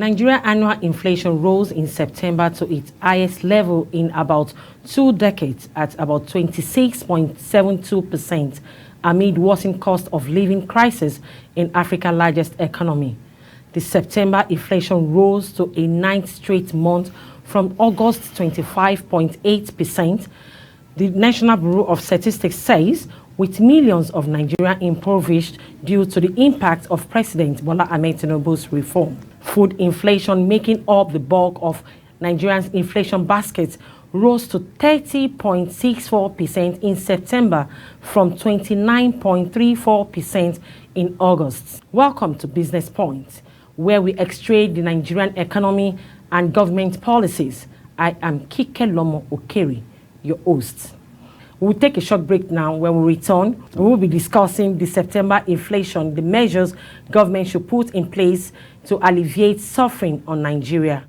Nigeria annual inflation rose in September to its highest level in about 2 decades at about 26.72% amid worsening cost of living crisis in Africa's largest economy. The September inflation rose to a 9th straight month from August 25.8%. The National Bureau of Statistics says, with millions of Nigerians impoverished due to the impact of President Bola Ahmed Tinubu's reform. Food inflation, making up the bulk of Nigerians' inflation basket, rose to 30.64% in September from 29.34% in August. Welcome to Business Point, where we extract the Nigerian economy and government policies. I am Kike Lomo Okeri, your host. We'll take a short break now. When we return, we will be discussing the September inflation, the measures government should put in place to alleviate suffering on Nigeria.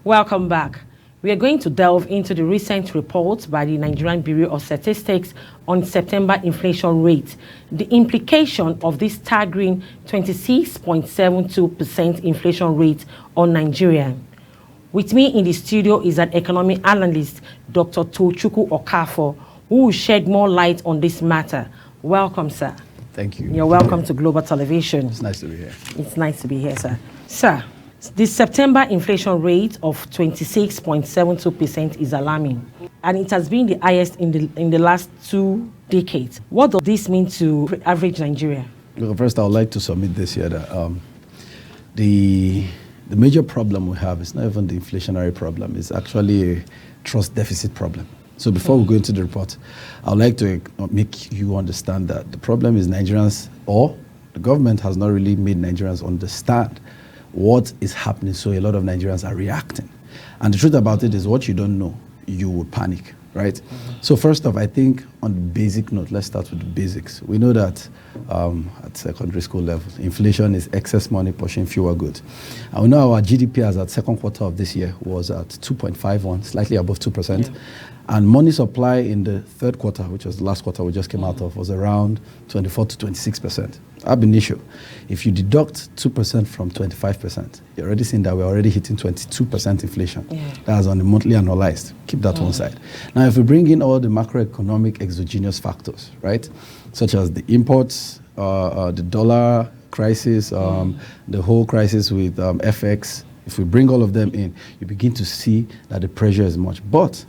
Welcome back. We are going to delve into the recent report by the Nigerian Bureau of Statistics on September inflation rate, the implication of this staggering 26.72% inflation rate on Nigeria. With me in the studio is an economic analyst, Dr. Tochukwu Okafor, who will shed more light on this matter. Welcome, sir. Thank you. You're welcome to Global Television. It's nice to be here. It's nice to be here, sir. Sir, the September inflation rate of 26.72% is alarming, and it has been the highest in the last 2 decades. What does this mean to average Nigeria? Well, first, I would like to submit this here that the major problem we have is not even the inflationary problem. It's actually a trust deficit problem. So before we go into the report, I would like to make you understand that the problem is Nigerians, or the government has not really made Nigerians understand what is happening, so a lot of Nigerians are reacting. And the truth about it is, what you don't know, you will panic, right? So first off, I think on the basic note, let's start with the basics. We know that at secondary school level, inflation is excess money pushing fewer goods. And we know our GDP as at second quarter of this year was at 2.51, slightly above 2%. Yeah. And money supply in the third quarter, which was the last quarter we just came out of, was around 24 to 26%. Ab initio, if you deduct 2% from 25%, you're already seeing that we're already hitting 22% inflation. Yeah. That's on the monthly annualized. Keep that one side. Now, if we bring in all the macroeconomic exogenous factors, right, such as the imports, the dollar crisis, the whole crisis with FX, if we bring all of them in, you begin to see that the pressure is much. But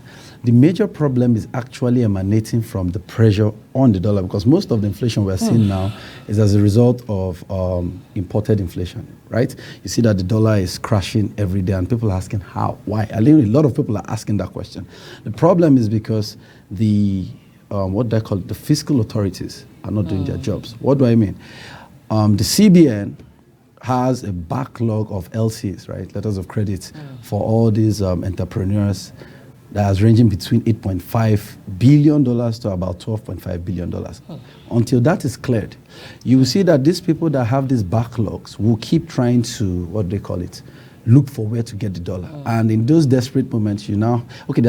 the major problem is actually emanating from the pressure on the dollar, because most of the inflation we're seeing now is as a result of imported inflation, right? You see that the dollar is crashing every day, and people are asking how, why? I think a lot of people are asking that question. The problem is because the the fiscal authorities are not doing their jobs. What do I mean? The CBN has a backlog of LCs, right, letters of credit, for all these entrepreneurs that's ranging between $8.5 billion to about $12.5 billion. Until that is cleared, you will see that these people that have these backlogs will keep trying to, look for where to get the dollar. And in those desperate moments, there are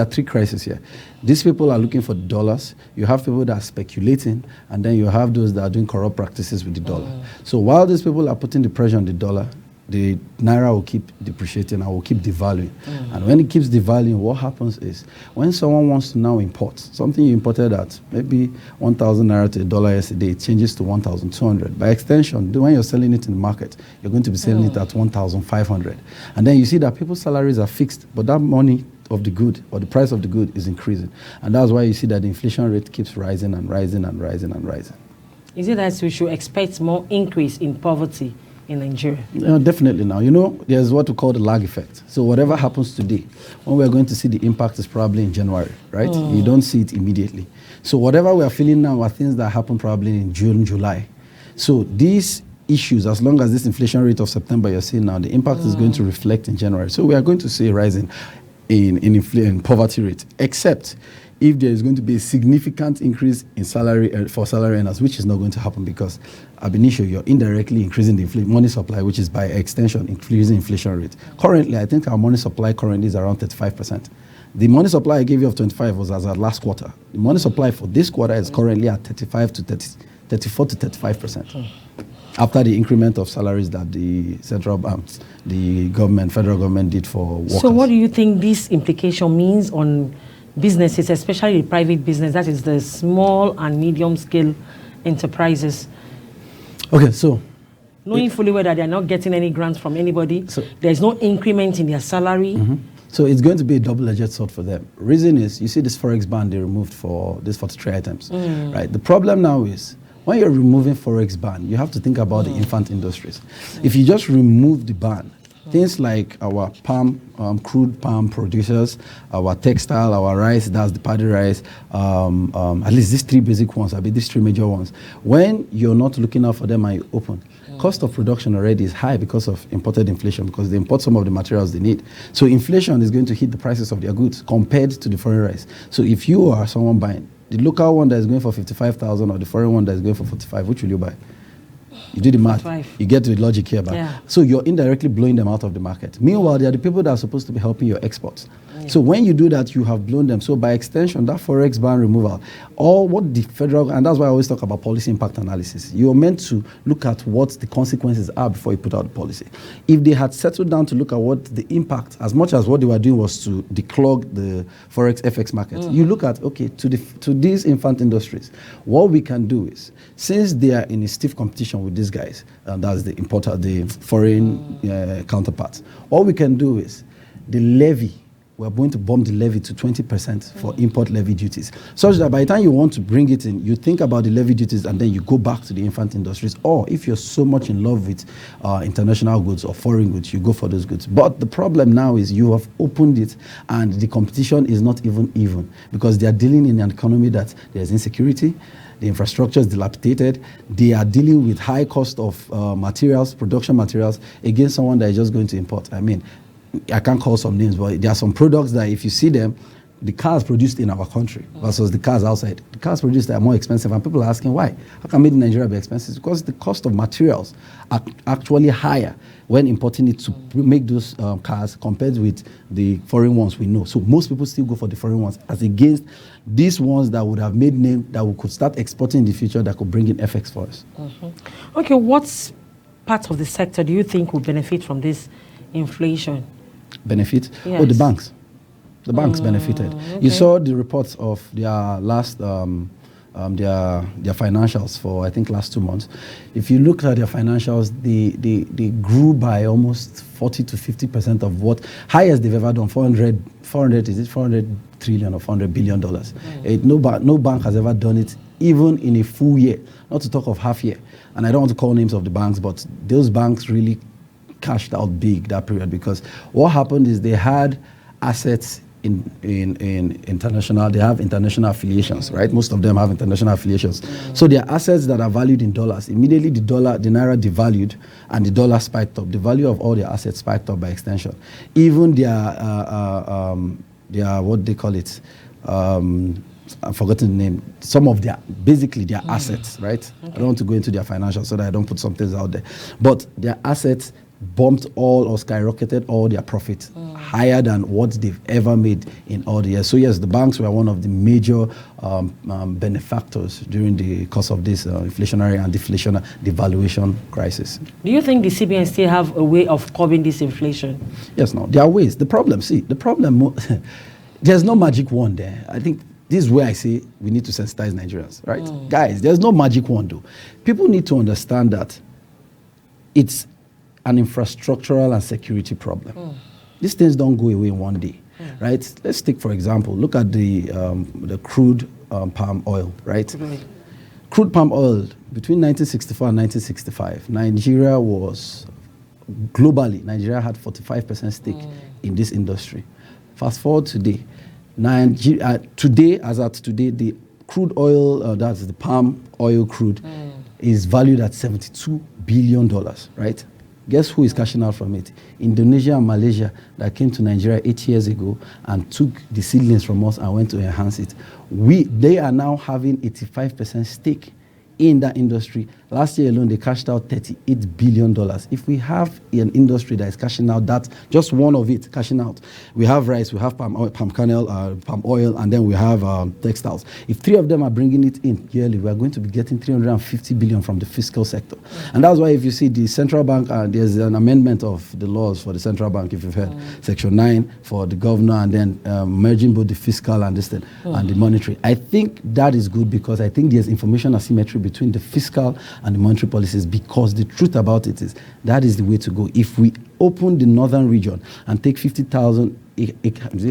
3 crises here. These people are looking for the dollars. You have people that are speculating, and then you have those that are doing corrupt practices with the dollar. So while these people are putting the pressure on the dollar, the naira will keep depreciating and will keep devaluing. And when it keeps devaluing, what happens is, when someone wants to now import something you imported at maybe 1,000 naira to $1 yesterday, it changes to 1,200. By extension, when you're selling it in the market, you're going to be selling it at 1,500. And then you see that people's salaries are fixed, but that money of the good, or the price of the good, is increasing. And that's why you see that the inflation rate keeps rising and rising and rising and rising. Is it that we should expect more increase in poverty in Nigeria? Definitely now. There's what we call the lag effect. So whatever happens today, when we're going to see the impact is probably in January, right? You don't see it immediately. So whatever we are feeling now are things that happen probably in June, July. So these issues, as long as this inflation rate of September you're seeing now, the impact is going to reflect in January. So we are going to see a rise in poverty rate, except if there is going to be a significant increase in salary for salary earners, which is not going to happen because ab initio you're indirectly increasing the money supply, which is by extension increasing inflation rate. Currently, I think our money supply currently is around 35%. The money supply I gave you of 25 was as at last quarter. The money supply for this quarter is currently at 34 to 35%. After the increment of salaries that the federal government did for workers. So what do you think this implication means on businesses, especially the private business, that is the small and medium scale enterprises? Okay, so knowing fully well that they're not getting any grants from anybody, so there's no increment in their salary. So it's going to be a double-edged sword for them. Reason is, you see this Forex ban they removed for these 43 items, right? The problem now is, when you're removing Forex ban, you have to think about the infant industries. If you just remove the ban, things like our palm, crude palm producers, our textile, our rice, that's the paddy rice, at least these three basic ones, these three major ones. When you're not looking out for them and you open, cost of production already is high because of imported inflation, because they import some of the materials they need. So inflation is going to hit the prices of their goods compared to the foreign rice. So if you are someone buying, the local one that is going for 55,000 or the foreign one that is going for 45, which will you buy? You do the math. 45. You get to the logic here. So you're indirectly blowing them out of the market. Meanwhile, they are the people that are supposed to be helping your exports. So when you do that, you have blown them. So by extension, that Forex ban removal, all what the federal, and that's why I always talk about policy impact analysis. You're meant to look at what the consequences are before you put out the policy. If they had settled down to look at what the impact, as much as what they were doing was to declog the Forex FX market, you look at, okay, to these infant industries, what we can do is, since they are in a stiff competition with these guys, and that's the importer, the foreign counterparts, all we can do is the levy. We're going to bump the levy to 20% for import levy duties, such that by the time you want to bring it in, you think about the levy duties and then you go back to the infant industries. Or if you're so much in love with international goods or foreign goods, you go for those goods. But the problem now is you have opened it and the competition is not even because they are dealing in an economy that there's insecurity. The infrastructure is dilapidated. They are dealing with high cost of materials, production materials, against someone that is just going to import. I mean, I can't call some names, but there are some products that if you see them, the cars produced in our country versus the cars outside. The cars produced are more expensive, and people are asking why. How can made in Nigeria be expensive? Because the cost of materials are actually higher when importing it to make those cars compared with the foreign ones we know. So most people still go for the foreign ones as against these ones that would have made name that we could start exporting in the future that could bring in FX for us. Okay, what part of the sector do you think will benefit from this inflation? Benefit? Yes. Oh, the banks. The banks benefited. Okay. You saw the reports of their last, their financials for, I think, last 2 months. If you look at their financials, they grew by almost 40 to 50% of what highest they've ever done. 400 trillion or $400 billion. No bank has ever done it, even in a full year, not to talk of half year. And I don't want to call names of the banks, but those banks really cashed out big that period, because what happened is they had assets in international, they have international affiliations, right? Most of them have international affiliations. So their assets that are valued in dollars, immediately the naira devalued and the dollar spiked up. The value of all their assets spiked up by extension. Even their what they call it, I've forgotten the name. Some of their, basically their assets, right? Okay. I don't want to go into their financials so that I don't put some things out there. But their assets bumped all or skyrocketed all their profits higher than what they've ever made in all the years. So yes, the banks were one of the major benefactors during the course of this inflationary and devaluation crisis. Do you think the CBN still have a way of curbing this inflation? Yes, no, there are ways. The problem, there's no magic wand there. I think this is where I say we need to sensitize Nigerians, right? Guys, there's no magic wand though. People need to understand that it's an infrastructural and security problem. These things don't go away in one day, right? Let's take, for example, look at the crude palm oil, right? Crude palm oil, between 1964 and 1965, Nigeria had 45% stake in this industry. Fast forward today, today, the crude oil, that's the palm oil crude, is valued at $72 billion, right? Guess who is cashing out from it? Indonesia and Malaysia that came to Nigeria 8 years ago and took the seedlings from us and went to enhance it. They are now having 85% stake in that industry. Last year alone, they cashed out $38 billion. If we have an industry that is cashing out that, just one of it cashing out, we have rice, we have palm kernel, palm oil, and then we have textiles. If three of them are bringing it in yearly, we are going to be getting $350 billion from the fiscal sector. And that's why if you see the central bank, there's an amendment of the laws for the central bank, if you've heard, Section 9 for the governor, and then merging both the fiscal and this thing, and the monetary. I think that is good because I think there's information asymmetry between the fiscal and the monetary policies, because the truth about it is that is the way to go. If we open the northern region and take 50,000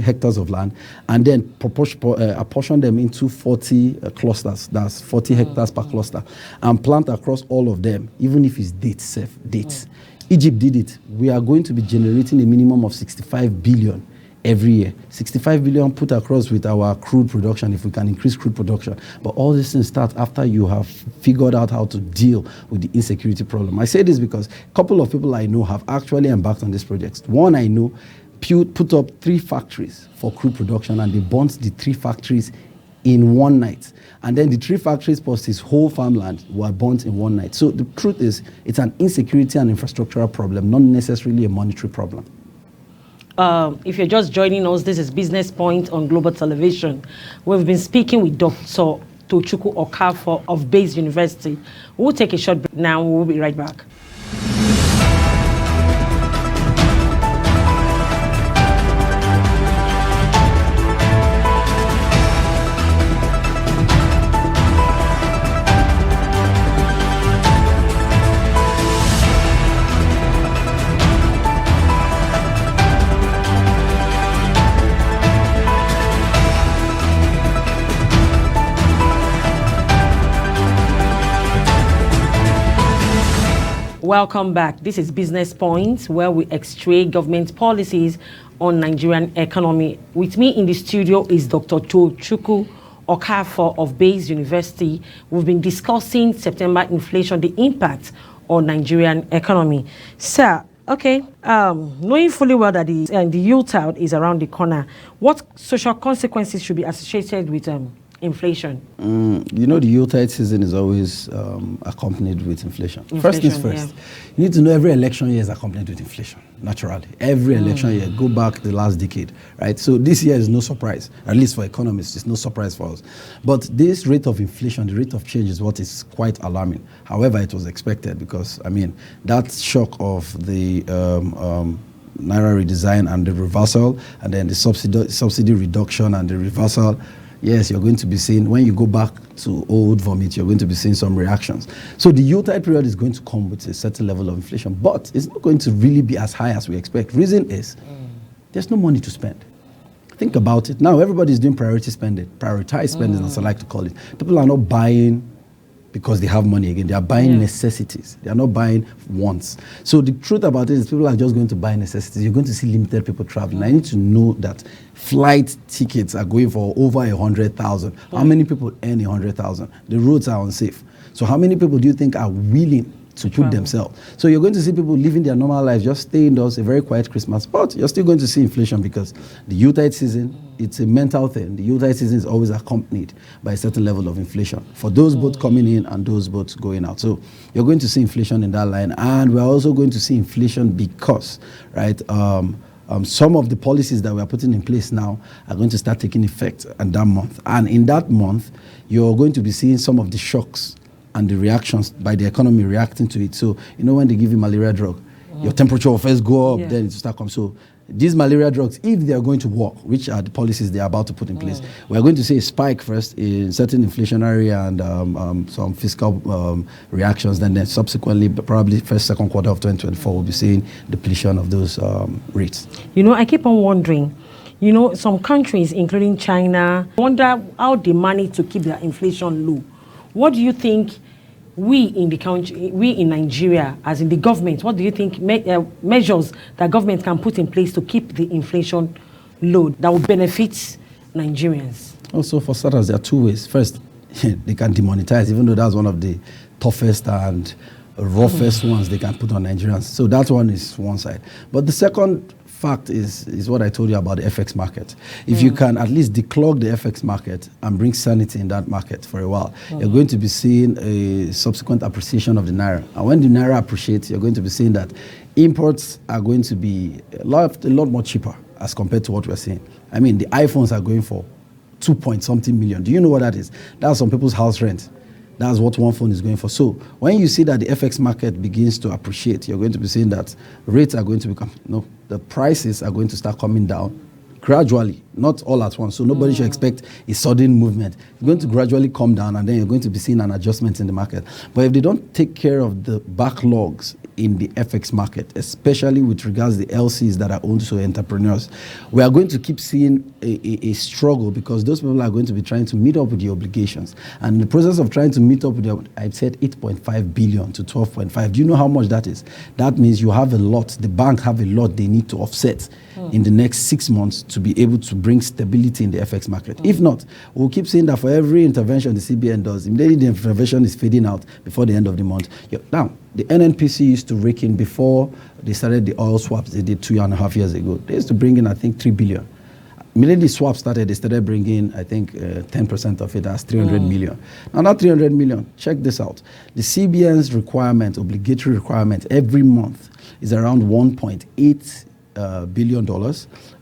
hectares of land and then apportion them into 40 clusters, that's 40 hectares per cluster, and plant across all of them, even if it's dates. Egypt did it. We are going to be generating a minimum of 65 billion every year. 65 billion put across with our crude production, if we can increase crude production. But all these things start after you have figured out how to deal with the insecurity problem. I say this because a couple of people I know have actually embarked on this project. One I know put up 3 factories for crude production, and they burnt the 3 factories in one night. And then the 3 factories plus his whole farmland were burnt in one night. So the truth is, it's an insecurity and infrastructural problem, not necessarily a monetary problem. If you're just joining us, this is Business Point on Global Television. We've been speaking with Dr. Tochukwu Okafor of Bayes University. We'll take a short break now. We'll be right back. Welcome back. This is Business Point, where we x-ray government policies on Nigerian economy. With me in the studio is Dr. Tochukwu Okafor of Bayes University. We've been discussing September inflation, the impact on Nigerian economy. Sir, okay, knowing fully well that the yield is around the corner, what social consequences should be associated with inflation? You know, the Yuletide season is always accompanied with inflation. First things first, you need to know every election year is accompanied with inflation, naturally. Every election year, go back the last decade, right? So this year is no surprise, at least for economists, it's no surprise for us. But this rate of inflation, the rate of change is what is quite alarming. However, it was expected because, I mean, that shock of the Naira redesign and the reversal, and then the subsidy reduction and the reversal, yes, you're going to be seeing, when you go back to old vomit, you're going to be seeing some reactions. So the Yuletide period is going to come with a certain level of inflation, but it's not going to really be as high as we expect. Reason is, there's no money to spend. Think about it. Now, everybody's doing prioritized spending, as I like to call it. People are not buying because they have money again. They are buying necessities. They are not buying wants. So the truth about it is people are just going to buy necessities. You're going to see limited people traveling. I need to know that flight tickets are going for over 100,000. How many people earn 100,000? The roads are unsafe. So how many people do you think are willing to put themselves? So you're going to see people living their normal lives, just stay indoors, a very quiet Christmas. But you're still going to see inflation because the Yuletide season, it's a mental thing. The Yuletide season is always accompanied by a certain level of inflation for those both coming in and those both going out. So you're going to see inflation in that line. And we're also going to see inflation because, right, some of the policies that we're putting in place now are going to start taking effect in that month. And in that month, you're going to be seeing some of the shocks and the reactions by the economy reacting to it. So, you know, when they give you malaria drug, your temperature will first go up, then it will start coming. So these malaria drugs, if they are going to work, which are the policies they are about to put in place, we are going to see a spike first in certain inflationary and some fiscal reactions. Then subsequently, probably first, second quarter of 2024, we'll be seeing depletion of those rates. You know, I keep on wondering, you know, some countries, including China, wonder how they manage to keep their inflation low. What do you think we in the country, we in Nigeria, as in the government, what do you think measures that government can put in place to keep the inflation low that will benefit Nigerians? Also, for starters, there are two ways. First, they can demonetize, even though that's one of the toughest and roughest ones they can put on Nigerians. So that one is one side. But the second fact is what I told you about the FX market. If you can at least declog the FX market and bring sanity in that market for a while, you're going to be seeing a subsequent appreciation of the Naira. And when the Naira appreciates, you're going to be seeing that imports are going to be a lot more cheaper as compared to what we're seeing. I mean, the iPhones are going for 2-point-something million. Do you know what that is? That's some people's house rent. That's what one phone is going for. So when you see that the FX market begins to appreciate, you're going to be seeing that rates are going to become, the prices are going to start coming down gradually, not all at once. So nobody should expect a sudden movement. It's going to gradually come down, and then you're going to be seeing an adjustment in the market. But if they don't take care of the backlogs in the FX market, especially with regards to the LCs that are owned to entrepreneurs, we are going to keep seeing a struggle, because those people are going to be trying to meet up with the obligations. And in the process of trying to meet up with I said 8.5 billion to 12.5. Do you know how much that is? That means you have a lot, the bank have a lot they need to offset in the next 6 months to be able to bring stability in the FX market. If not, we'll keep saying that for every intervention the CBN does, immediately the intervention is fading out before the end of the month. Now, the NNPC used to rake in before they started the oil swaps they did 2.5 years ago. They used to bring in, I think, 3 billion. Immediately the swap started, they started bringing, I think, 10% of it as 300 million. Now that 300 million, check this out. The CBN's requirement, obligatory requirement, every month is around $1.8 billion,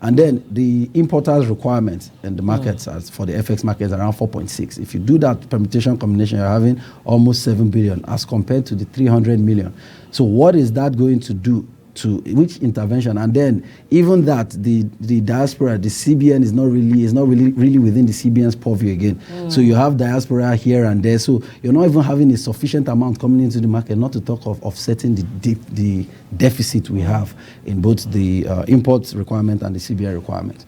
and then the importers' requirement in the markets as for the FX market is around 4.6. If you do that permutation combination, you're having almost 7 billion as compared to the 300 million. So what is that going to do to which intervention? And then even that the diaspora, the CBN is not really within the CBN's purview again. So you have diaspora here and there. So you're not even having a sufficient amount coming into the market, not to talk of offsetting the deficit we have in both the import requirement and the CBN requirement.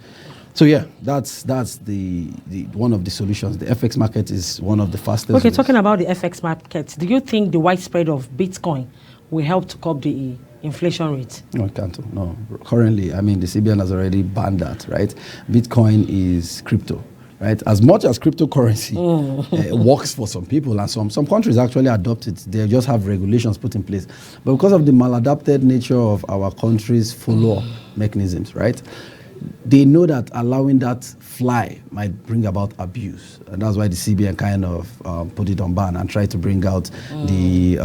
So yeah, that's the one of the solutions. The FX market is one of the fastest. Okay, talking about the FX market, do you think the widespread of Bitcoin will help to curb the inflation rate? No, it can't. No. Currently, I mean, the CBN has already banned that, right? Bitcoin is crypto, right? As much as cryptocurrency works for some people, and some countries actually adopt it, they just have regulations put in place. But because of the maladapted nature of our country's follow-up mechanisms, right? They know that allowing that fly might bring about abuse, and that's why the CBN kind of put it on ban and tried to bring out the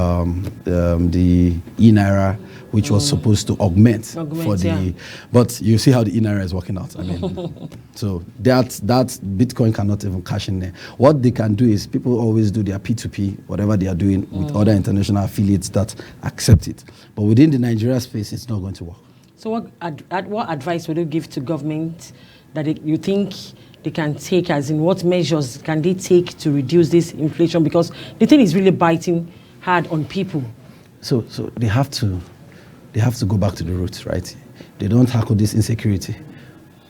e-Naira, which was supposed to augment for the. Yeah. But you see how the e-Naira is working out. I mean, so that Bitcoin cannot even cash in there. What they can do is people always do their P2P, whatever they are doing with other international affiliates that accept it. But within the Nigeria space, it's not going to work. So what advice would you give to government that you think they can take, as in what measures can they take to reduce this inflation? Because the thing is really biting hard on people. So they have to go back to the roots, right? They don't tackle this insecurity,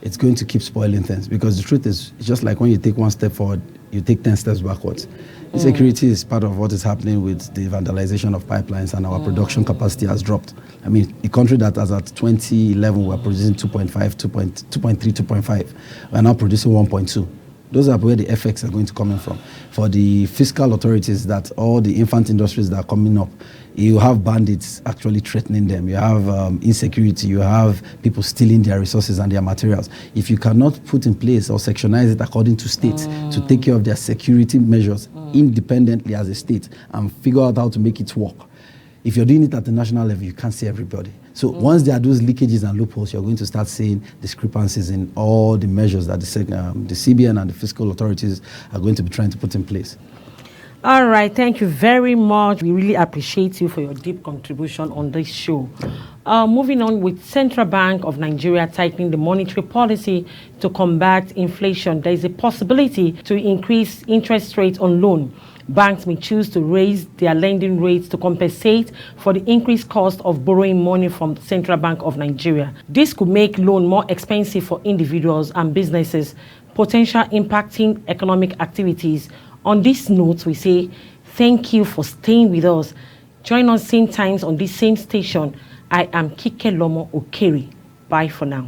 it's going to keep spoiling things. Because the truth is, it's just like when you take one step forward, you take 10 steps backwards. Insecurity is part of what is happening with the vandalization of pipelines, and our production capacity has dropped. I mean, a country that as at 2011 were producing 2.5, 2.3, 2.5, we're now producing 1.2. Those are where the effects are going to come in from. For the fiscal authorities, that all the infant industries that are coming up, you have bandits actually threatening them. You have insecurity. You have people stealing their resources and their materials. If you cannot put in place or sectionize it according to states to take care of their security measures independently as a state and figure out how to make it work, if you're doing it at the national level, you can't see everybody. So once there are those leakages and loopholes, you're going to start seeing discrepancies in all the measures that the CBN and the fiscal authorities are going to be trying to put in place. All right, thank you very much. We really appreciate you for your deep contribution on this show. Moving on, with Central Bank of Nigeria tightening the monetary policy to combat inflation, there is a possibility to increase interest rates on loan. Banks may choose to raise their lending rates to compensate for the increased cost of borrowing money from the Central Bank of Nigeria. This could make loan more expensive for individuals and businesses, potentially impacting economic activities. On this note, we say thank you for staying with us. Join us same times on this same station. I am Kike Lomo Okeri. Bye for now.